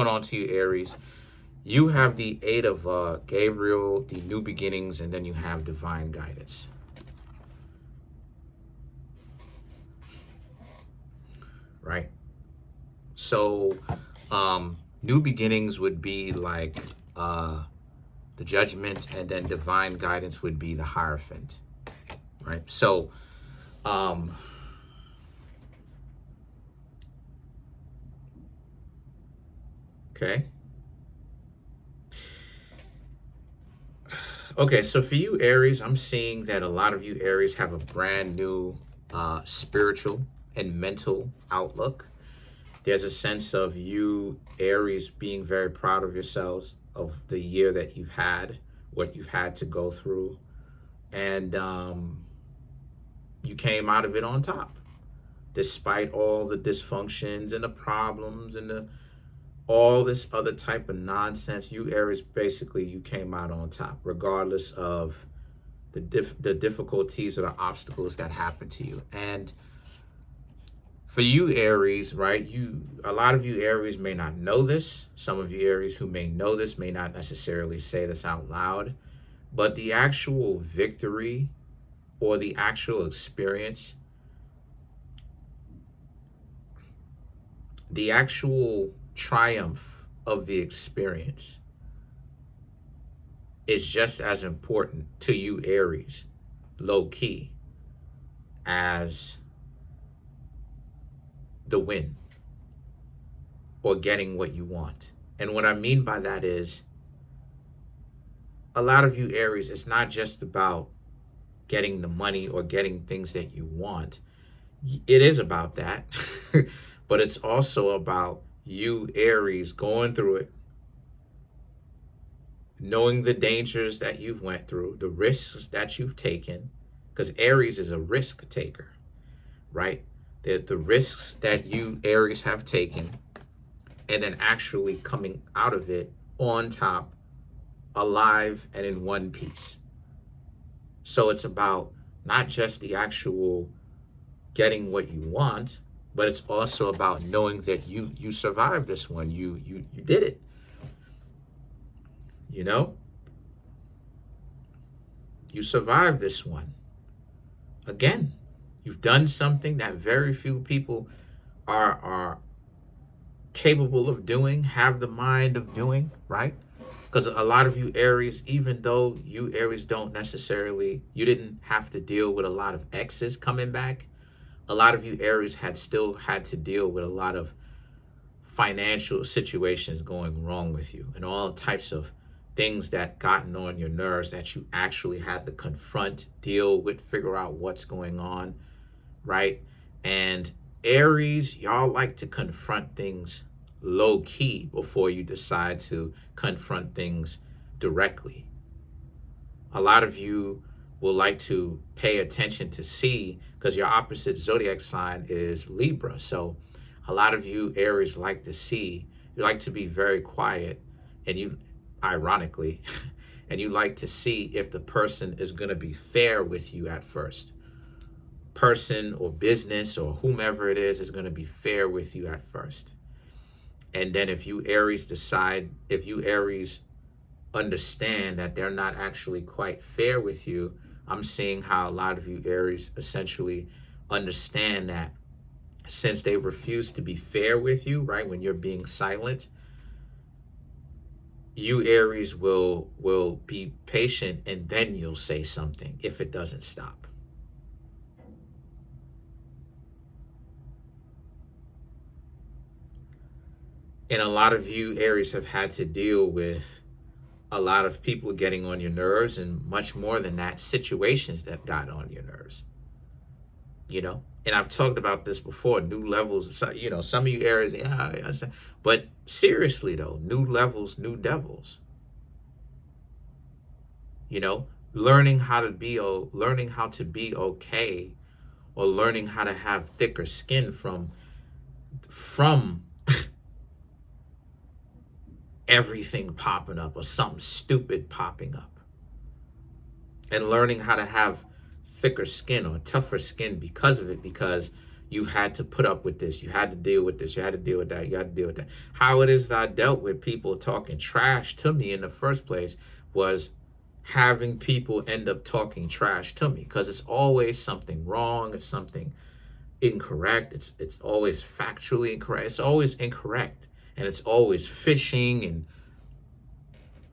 Going on to you, Aries. You have the eight of Gabriel, the new beginnings, and then you have divine guidance. Right? So, new beginnings would be like the judgment, and then divine guidance would be the Hierophant. Right? So, um, okay. Okay, so for you, Aries, I'm seeing that a lot of you, Aries, have a brand new spiritual and mental outlook. There's a sense of you, Aries, being very proud of yourselves, of the year that you've had, what you've had to go through, and you came out of it on top, despite all the dysfunctions and the problems and all this other type of nonsense. You, Aries, basically you came out on top, regardless of the difficulties or the obstacles that happened to you. And for you, Aries, right, a lot of you Aries may not know this. Some of you Aries who may know this may not necessarily say this out loud, but the actual victory or the actual experience, the actual triumph of the experience is just as important to you, Aries, low key, as the win or getting what you want. And what I mean by that is, a lot of you Aries, it's not just about getting the money or getting things that you want. It is about that, but it's also about you, Aries, going through it, knowing the dangers that you've went through, the risks that you've taken, because Aries is a risk taker, right? The risks that you, Aries, have taken, and then actually coming out of it on top, alive and in one piece. So it's about not just the actual getting what you want, but it's also about knowing that you survived this one. You did it. You know? You survived this one. Again, you've done something that very few people are capable of doing, have the mind of doing, right? Because a lot of you Aries, even though you Aries don't necessarily, you didn't have to deal with a lot of exes coming back, a lot of you Aries still had to deal with a lot of financial situations going wrong with you, and all types of things that gotten on your nerves that you actually had to confront, deal with, figure out what's going on, right? And Aries, y'all like to confront things low key before you decide to confront things directly. A lot of you will like to pay attention to see, because your opposite zodiac sign is Libra. So a lot of you Aries like to see, you like to be very quiet, and you, ironically, and you like to see if the person is going to be fair with you at first. Person or business or whomever it is going to be fair with you at first. And then if you Aries understand that they're not actually quite fair with you, I'm seeing how a lot of you Aries essentially understand that since they refuse to be fair with you, right, when you're being silent, you Aries will be patient, and then you'll say something if it doesn't stop. And a lot of you Aries have had to deal with a lot of people getting on your nerves, and much more than that, situations that got on your nerves. You know, and I've talked about this before, new levels. You know, some of you Aries, yeah, I understand. But seriously though, new levels, new devils. You know, learning how to be okay, or learning how to have thicker skin from everything popping up or something stupid popping up, and learning how to have thicker skin or tougher skin because of it, because You had to put up with this. You had to deal with this. You had to deal with that. You had to deal with that. How it is that I dealt with people talking trash to me in the first place was having people end up talking trash to me, because it's always something wrong. It's something incorrect. It's always factually incorrect. It's always incorrect. And it's always fishing and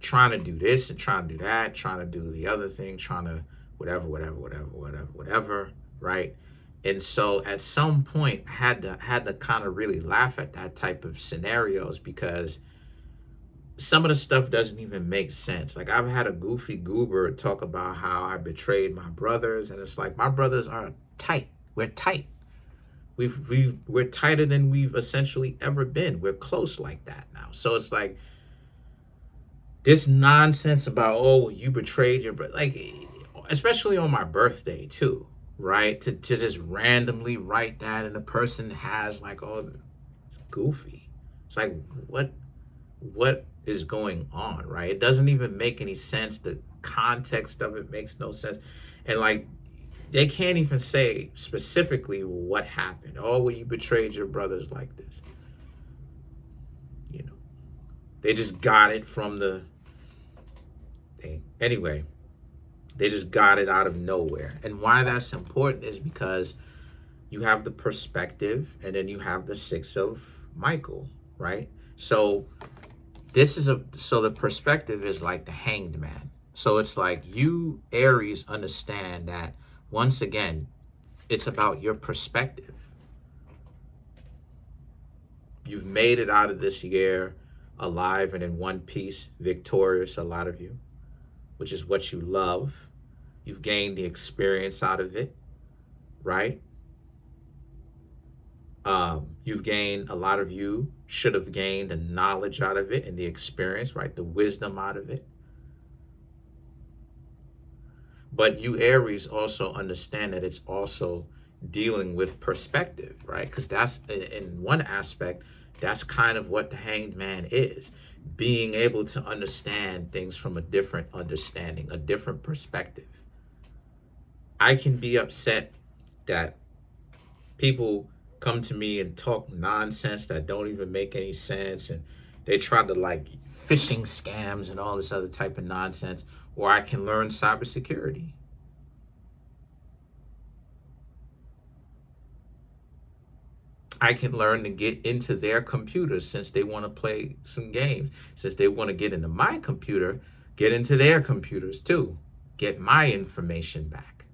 trying to do this and trying to do that, trying to do the other thing, trying to whatever, right? And so at some point had to kind of really laugh at that type of scenarios, because some of the stuff doesn't even make sense. Like, I've had a goofy goober talk about how I betrayed my brothers, and it's like, my brothers are tight. We're tight. We're tighter than we've essentially ever been. We're close like that now. So it's like this nonsense about, oh, you betrayed your brother, like, especially on my birthday too, right? To just randomly write that, and the person has like, oh, it's goofy. It's like, what is going on, right? It doesn't even make any sense. The context of it makes no sense. And like, they can't even say specifically what happened. Oh, well, you betrayed your brothers like this. You know, they just got it from the thing. Anyway, they just got it out of nowhere. And why that's important is because you have the perspective, and then you have the 6 of Michael, right? So so the perspective is like the Hanged Man. So it's like, you Aries understand that, once again, it's about your perspective. You've made it out of this year alive and in one piece, victorious, a lot of you, which is what you love. You've gained the experience out of it, right? You've gained, a lot of you should have gained the knowledge out of it and the experience, right? The wisdom out of it. But you Aries also understand that it's also dealing with perspective, right? Because that's, in one aspect, that's kind of what the Hanged Man is. Being able to understand things from a different understanding, a different perspective. I can be upset that people come to me and talk nonsense that don't even make any sense, and they try to like phishing scams and all this other type of nonsense. Or I can learn cybersecurity. I can learn to get into their computers, since they want to play some games. Since they want to get into my computer, get into their computers too. Get my information back.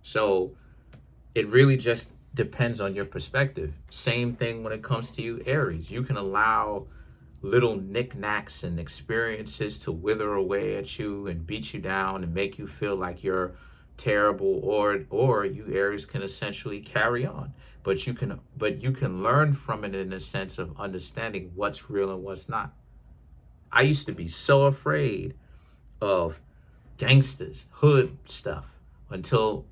So it really just depends on your perspective. Same thing when it comes to you Aries. You can allow little knickknacks and experiences to wither away at you and beat you down and make you feel like you're terrible, or you Aries can essentially carry on. But you can learn from it in a sense of understanding what's real and what's not. I used to be so afraid of gangsters, hood stuff, until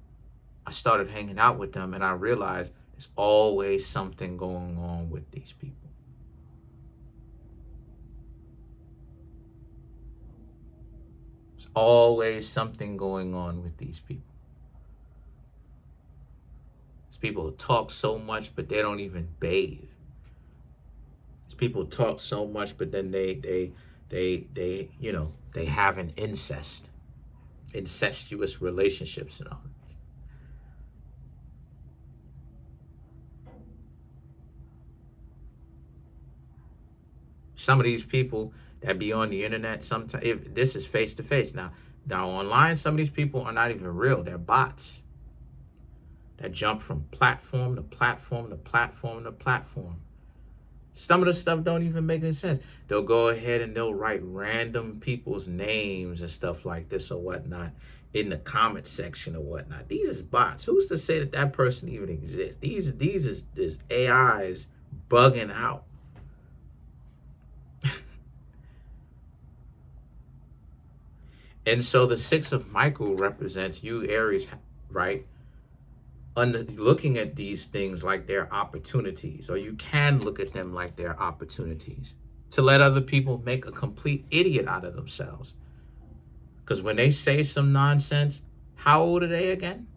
I started hanging out with them, and I realized there's always something going on with these people. There's always something going on with these people. These people talk so much, but they don't even bathe. These people talk so much, but then they have an incestuous relationships and all. Some of these people that be on the internet, sometimes, if this is face to face, now online, some of these people are not even real. They're bots that jump from platform to platform to platform to platform. Some of the stuff don't even make any sense. They'll go ahead and they'll write random people's names and stuff like this or whatnot in the comment section or whatnot. These is bots. Who's to say that that person even exists? These is AIs bugging out. And so the 6 of Michael represents you Aries, right? Looking at these things like they're opportunities, or you can look at them like they're opportunities to let other people make a complete idiot out of themselves. Because when they say some nonsense, How old are they again?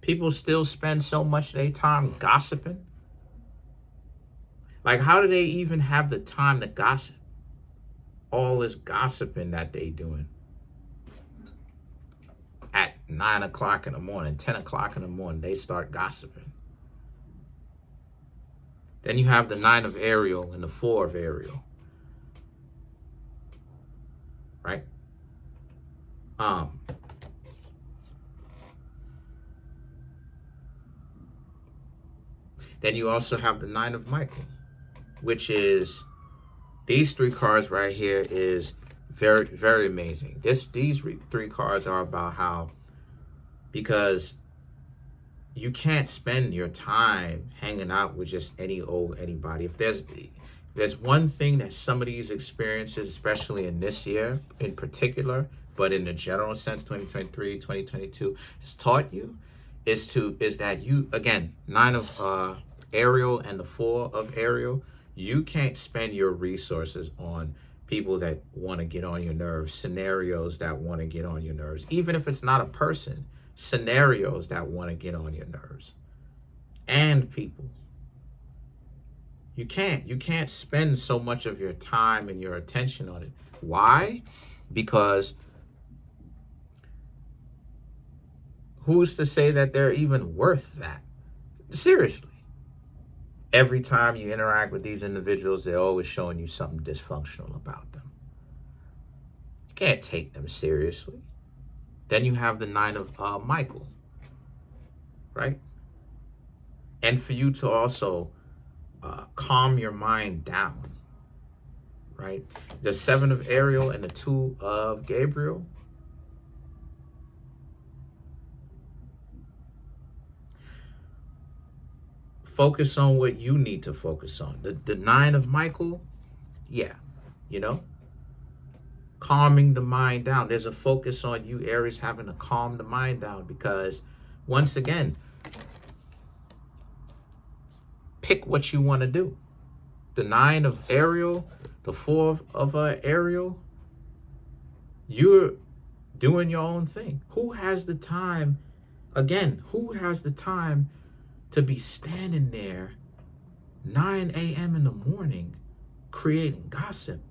People still spend so much of their time gossiping. Like, how do they even have the time to gossip? All this gossiping that they doing at 9 o'clock in the morning, 10 o'clock in the morning, they start gossiping. Then you have the 9 of Ariel and the 4 of Ariel, right? Then you also have the 9 of Michael, which is, these 3 cards right here is very, very amazing. These 3 cards are about how, because you can't spend your time hanging out with just anybody. If there's one thing that some of these experiences, especially in this year in particular, but in the general sense, 2023, 2022, has taught you, is that you, again, 9 of Ariel and the 4 of Ariel, you can't spend your resources on people that want to get on your nerves, scenarios that want to get on your nerves, even if it's not a person, scenarios that want to get on your nerves, and people. You can't spend so much of your time and your attention on it. Why? Because who's to say that they're even worth that? Seriously. Every time you interact with these individuals, they're always showing you something dysfunctional about them. You can't take them seriously. Then you have the 9 of Michael, right? And for you to also calm your mind down, right? The 7 of Ariel and the 2 of Gabriel. Focus on what you need to focus on. The 9 of Michael, yeah, you know, calming the mind down. There's a focus on you, Aries, having to calm the mind down, because once again, pick what you want to do. The 9 of Ariel, the 4 of Ariel, you're doing your own thing. Who has the time, again, who has the time to be standing there 9 a.m. in the morning creating gossip?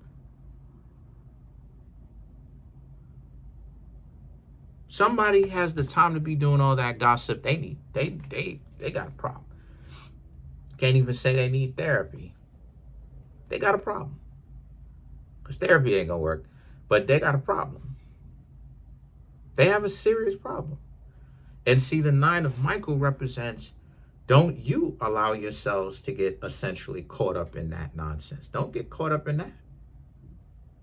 Somebody has the time to be doing all that gossip. They got a problem. Can't even say they need therapy. They got a problem. Because therapy ain't gonna work. But they got a problem. They have a serious problem. And see, the 9 of Michael represents, don't you allow yourselves to get essentially caught up in that nonsense. Don't get caught up in that.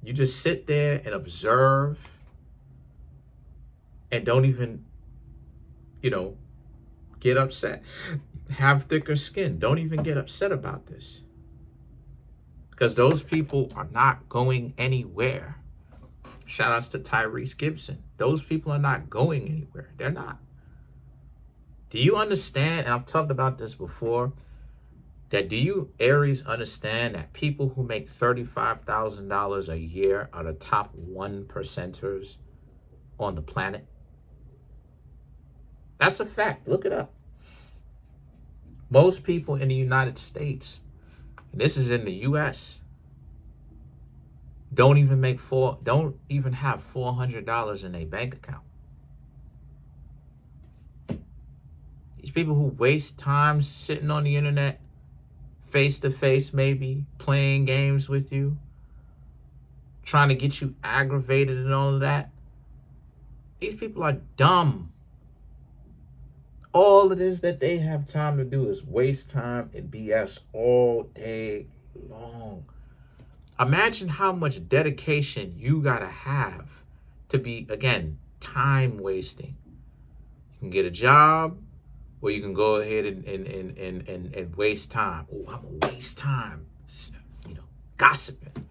You just sit there and observe, and don't even, get upset. Have thicker skin. Don't even get upset about this. Because those people are not going anywhere. Shout outs to Tyrese Gibson. Those people are not going anywhere. They're not. Do you understand, and I've talked about this before, that do you, Aries, understand that people who make $35,000 a year are the top 1%ers on the planet? That's a fact. Look it up. Most people in the United States, and this is in the US, don't even have $400 in their bank account. These people who waste time sitting on the internet, face to face maybe, playing games with you, trying to get you aggravated and all of that. These people are dumb. All it is that they have time to do is waste time and BS all day long. Imagine how much dedication you gotta have to be, again, time wasting. You can get a job, or you can go ahead and waste time. Oh, I'm gonna waste time, gossiping.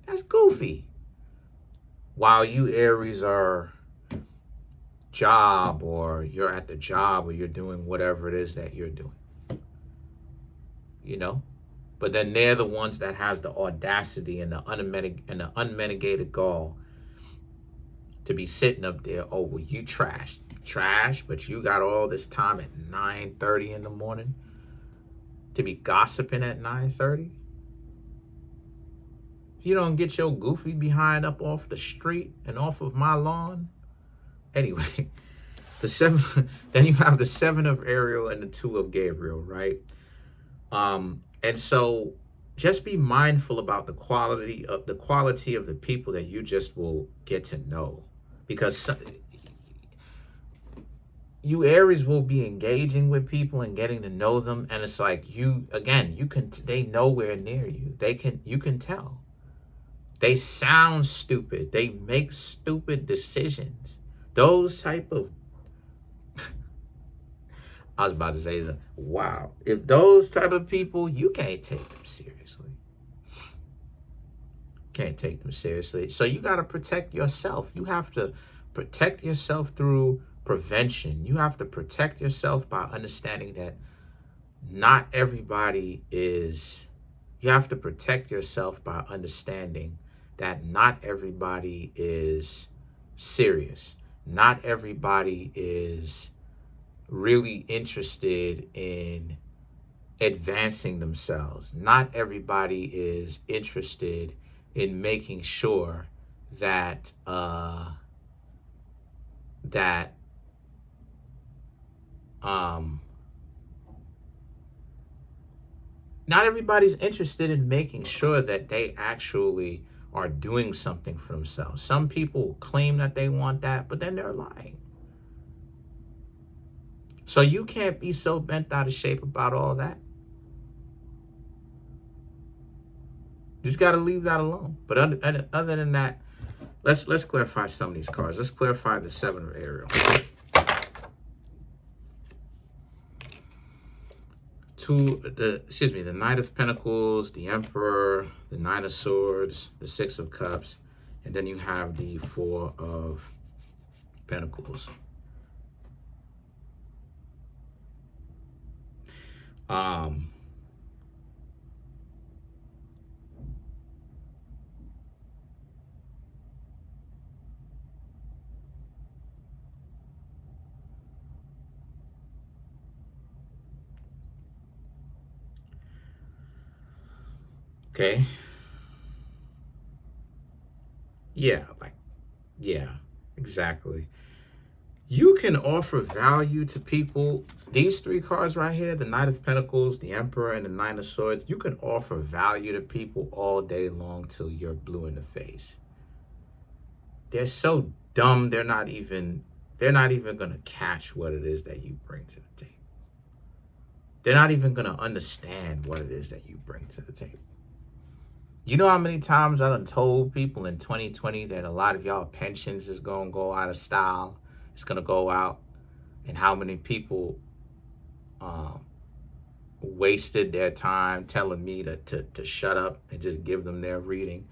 That's goofy. While you Aries are job, or you're at the job, or you're doing whatever it is that you're doing. But then they're the ones that has the audacity and the unmitigated gall to be sitting up there, oh, well, you trash, but you got all this time at 9:30 in the morning to be gossiping at 9:30? If you don't get your goofy behind up off the street and off of my lawn. Anyway, the seven, then you have the 7 of Ariel and the 2 of Gabriel, right? And so just be mindful about the quality of the people that you just will get to know, because you Aries will be engaging with people and getting to know them, and it's like they nowhere near you. You can tell. They sound stupid. They make stupid decisions. Those type of I was about to say that. Wow. If those type of people, you can't take them seriously. Can't take them seriously. So you got to protect yourself. You have to protect yourself through prevention. You have to protect yourself by understanding that not everybody is, you have to protect yourself by understanding that not everybody is serious. Not everybody is really interested in advancing themselves. Not everybody is interested in making sure that not everybody's interested in making sure that they actually are doing something for themselves. Some people claim that they want that, but then they're lying. So you can't be so bent out of shape about all that. You just got to leave that alone. But other than that, let's clarify some of these cards. Let's clarify the 7 of Ariel. The Knight of Pentacles, the Emperor, the 9 of Swords, the 6 of Cups, and then you have the 4 of Pentacles. Okay. Yeah, exactly. You can offer value to people. These 3 cards right here, the Knight of Pentacles, the Emperor, and the 9 of Swords, you can offer value to people all day long till you're blue in the face. They're so dumb, they're not even going to catch what it is that you bring to the table. They're not even going to understand what it is that you bring to the table. You know how many times I done told people in 2020 that a lot of y'all pensions is going to go out of style. It's going to go out. And how many people wasted their time telling me to shut up and just give them their reading.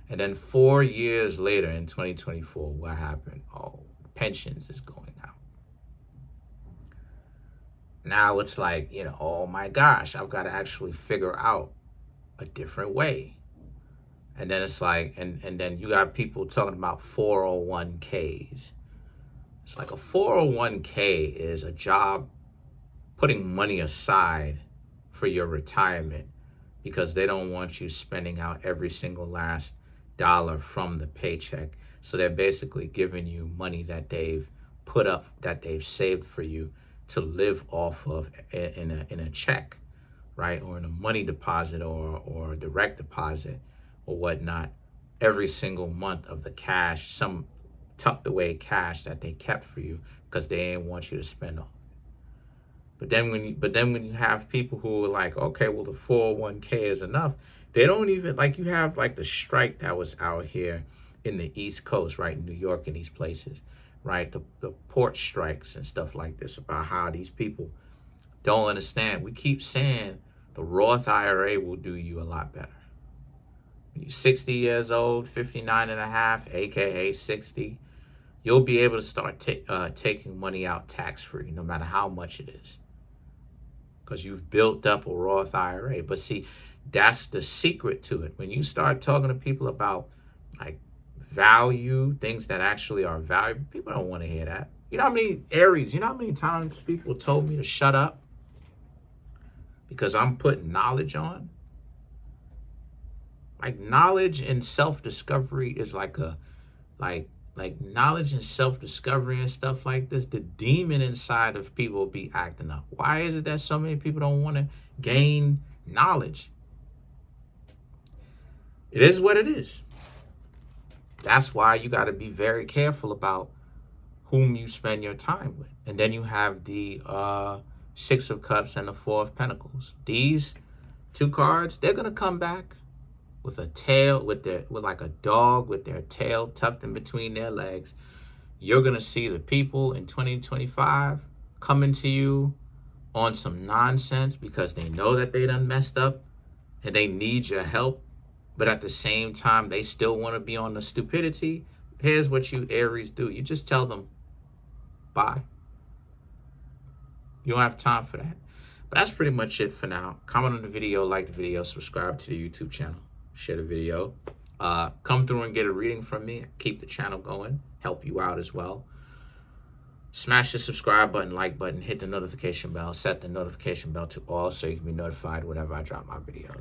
And then 4 years later in 2024, what happened? Oh, pensions is going out. Now it's like, oh my gosh, I've got to actually figure out a different way. And then it's like, and then you got people talking about 401ks. It's like a 401k is a job putting money aside for your retirement because they don't want you spending out every single last dollar from the paycheck. So they're basically giving you money that they've put up, that they've saved for you to live off of in a check, right? Or in a money deposit or direct deposit or whatnot, every single month of the cash, some tucked away cash that they kept for you because they didn't want you to spend all. But then when you have people who are like, okay, well, the 401k is enough, they don't even, like, you have like the strike that was out here in the East Coast, right? New York and these places, right? The port strikes and stuff like this, about how these people don't understand. We keep saying the Roth IRA will do you a lot better. When you're 60 years old, 59 and a half, aka 60, you'll be able to start taking money out tax-free, no matter how much it is, because you've built up a Roth IRA. But see, that's the secret to it. When you start talking to people about like value, things that actually are valuable. People don't want to hear that. You know how many Aries, you know how many times people told me to shut up because I'm putting knowledge on? Like knowledge and self-discovery is like a like knowledge and self-discovery and stuff like this. The demon inside of people be acting up. Why is it that so many people don't want to gain knowledge? It is what it is. That's why you got to be very careful about whom you spend your time with. And then you have the Six of Cups and the Four of Pentacles. These two cards, they're gonna come back with a tail, with like a dog with their tail tucked in between their legs. You're gonna see the people in 2025 coming to you on some nonsense because they know that they done messed up and they need your help, but at the same time they still want to be on the stupidity. Here's what you Aries do. You just tell them bye. You don't have time for that. But that's pretty much it for now. Comment on the video, like the video, subscribe to the YouTube channel, share the video. Come through and get a reading from me. Keep the channel going, help you out as well. Smash the subscribe button, like button, hit the notification bell, set the notification bell to all so you can be notified whenever I drop my videos.